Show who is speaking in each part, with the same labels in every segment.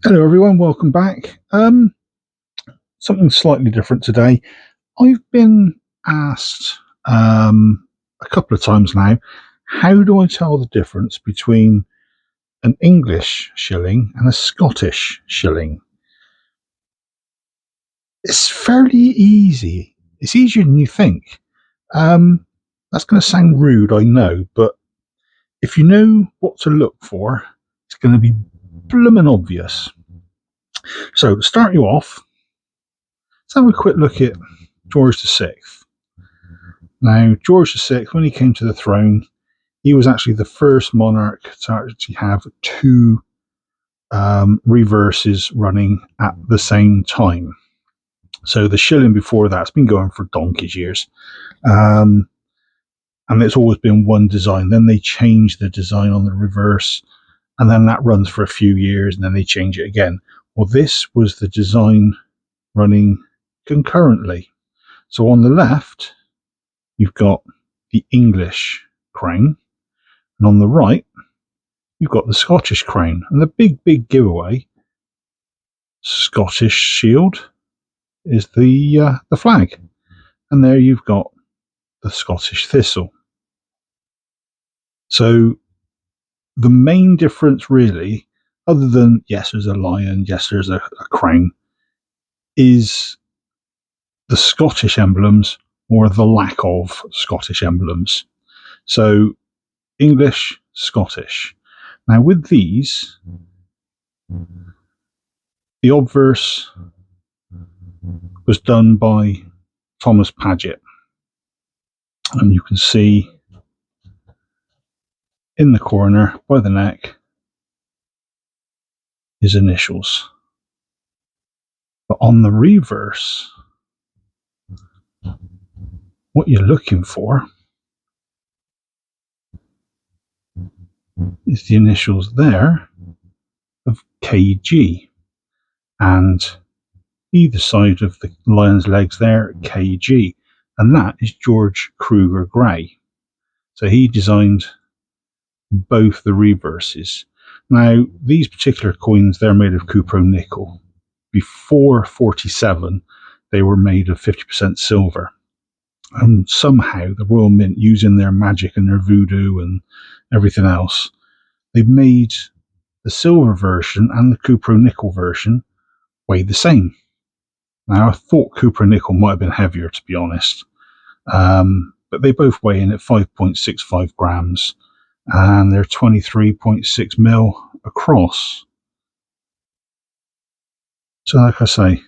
Speaker 1: Hello everyone, welcome back. Something slightly different today. I've been asked a couple of times now, how do I tell the difference between an English shilling and a Scottish shilling? It's fairly easy. It's easier than you think. Um, that's going to sound rude, I know, but if you know what to look for, it's going to be bloomin' obvious. So to start you off, let's have a quick look at George VI. Now, George VI, when he came to the throne, he was actually the first monarch to actually have two reverses running at the same time. So the shilling before that's been going for donkey's years. And it's always been one design. Then they changed the design on the reverse, and then that runs for a few years, and then they change it again. Well, this was the design running concurrently. So on the left, you've got the English crown, and on the right, you've got the Scottish crown. And the big giveaway, Scottish shield, is the flag. And there you've got the Scottish thistle. So the main difference really, other than, yes, there's a lion, yes, there's a crown, is the Scottish emblems or the lack of Scottish emblems. So English, Scottish. Now with these, the obverse was done by Thomas Paget, and you can see in the corner by the neck his initials. But on the reverse, what you're looking for is the initials there of KG, and either side of the lion's legs there, KG, and that is George Kruger Gray. So he designed both the reverses. Now, these particular coins, they're made of cupro nickel. Before 47, they were made of 50% silver. And somehow the Royal Mint, using their magic and their voodoo and everything else, they've made the silver version and the cupro nickel version weigh the same. Now, I thought cupro nickel might have been heavier, to be honest, but they both weigh in at 5.65 grams, and they're 23.6 mil across. So, like I say,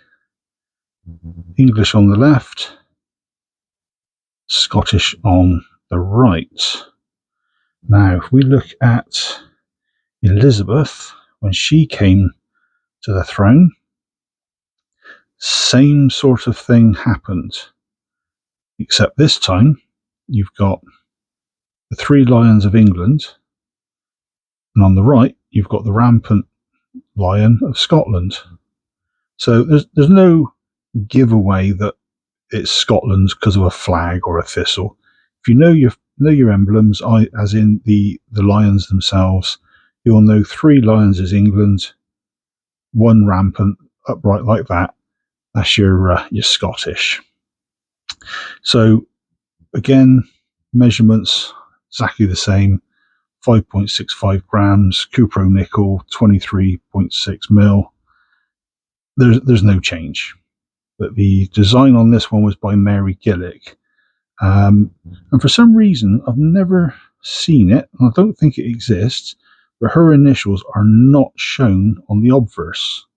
Speaker 1: English on the left, Scottish on the right. Now, if we look at Elizabeth, when she came to the throne, same sort of thing happened, except this time you've got the three lions of England, and on the right you've got the rampant lion of Scotland. So there's no giveaway that it's Scotland's because of a flag or a thistle. If you know your emblems, as in the lions themselves, you'll know three lions is England, one rampant upright like that. That's your Scottish. So again, measurements exactly the same. 5.65 grams, cupro nickel, 23.6 mil. There's no change. But the design on this one was by Mary Gillick. And for some reason, I've never seen it, and I don't think it exists, but her initials are not shown on the obverse.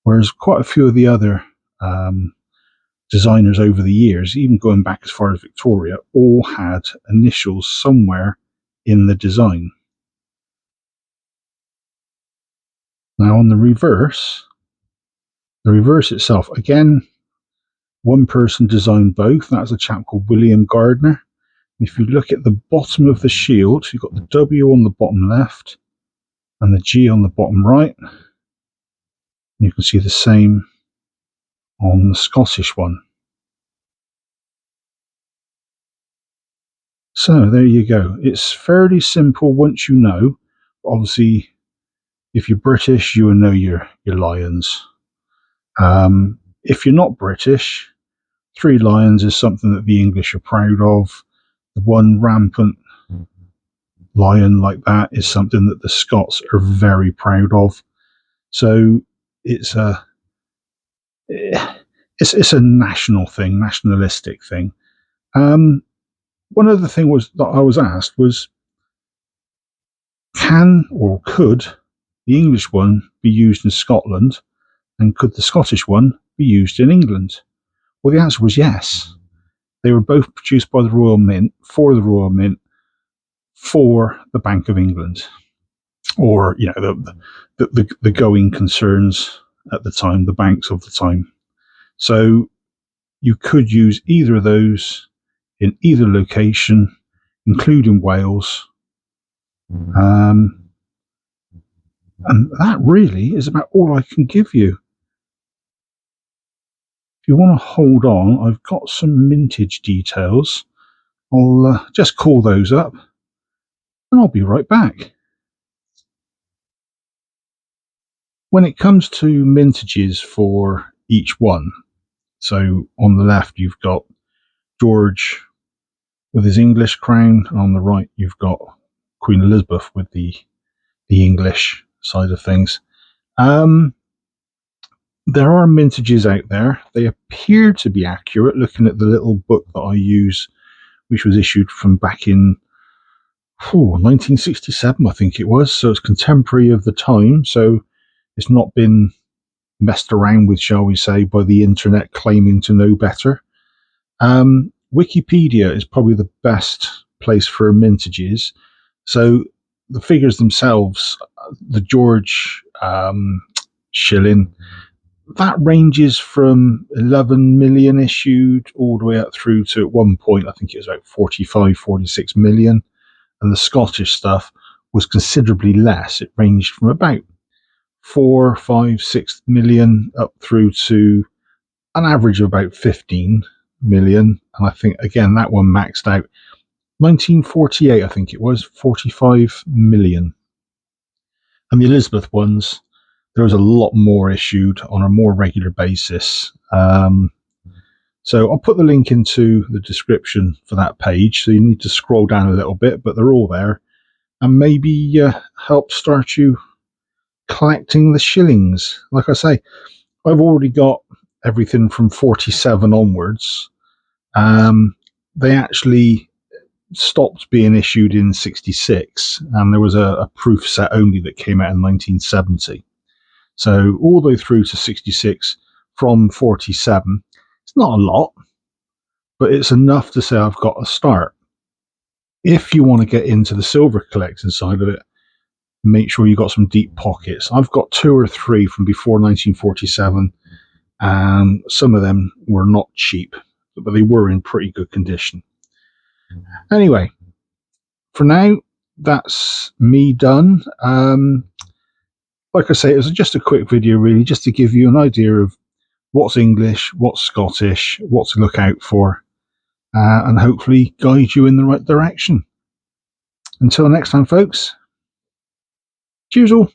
Speaker 1: Whereas quite a few of the other designers over the years, even going back as far as Victoria, all had initials somewhere in the design. Now on the reverse itself, again, one person designed both. That was a chap called William Gardner. If you look at the bottom of the shield, you've got the W on the bottom left and the G on the bottom right. You can see the same on the Scottish one. So there you go. It's fairly simple once you know. Obviously, If you're British, you will know your lions. If you're not British, 3 lions is something that the English are proud of. The one rampant lion like that is something that the Scots are very proud of. So it's a national thing, nationalistic thing. One other thing was that I was asked was, can or could the English one be used in Scotland, and could the Scottish one be used in England? Well, the answer was yes. They were both produced by the Royal Mint, for the Royal Mint, for the Bank of England, or the going concerns at the time, the banks of the time. So you could use either of those in either location, including Wales. And that really is about all I can give you. If you want to hold on, I've got some mintage details. I'll just call those up and I'll be right back. When it comes to mintages for each one, so on the left you've got George with his English crown, and on the right you've got Queen Elizabeth with the English side of things. There are mintages out there. They appear to be accurate, looking at the little book that I use, which was issued from back in 1967, I think it was. So it's contemporary of the time. So it's not been messed around with, shall we say, by the internet claiming to know better. Wikipedia is probably the best place for mintages. So the figures themselves, the George shilling, that ranges from 11 million issued all the way up through to, at one point, I think it was about 45, 46 million. And the Scottish stuff was considerably less. It ranged from about 4, 5, 6 million up through to an average of about 15 million. And I think, again, that one maxed out 1948, I think it was 45 million. And the Elizabeth ones, there was a lot more issued on a more regular basis. So I'll put the link into the description for that page. So you need to scroll down a little bit, but they're all there, and maybe help start you collecting the shillings. Like I say, I've already got everything from 47 onwards. They actually stopped being issued in 66, and there was a proof set only that came out in 1970. So all the way through to 66 from 47. It's not a lot, but it's enough to say I've got a start. If you want to get into the silver collecting side of it, make sure you've got some deep pockets. I've got 2 or 3 from before 1947, and some of them were not cheap, but they were in pretty good condition. Anyway, for now, that's me done. Like I say, it was just a quick video, really, just to give you an idea of what's English, what's Scottish, what to look out for, and hopefully guide you in the right direction. Until next time, folks, cheers all.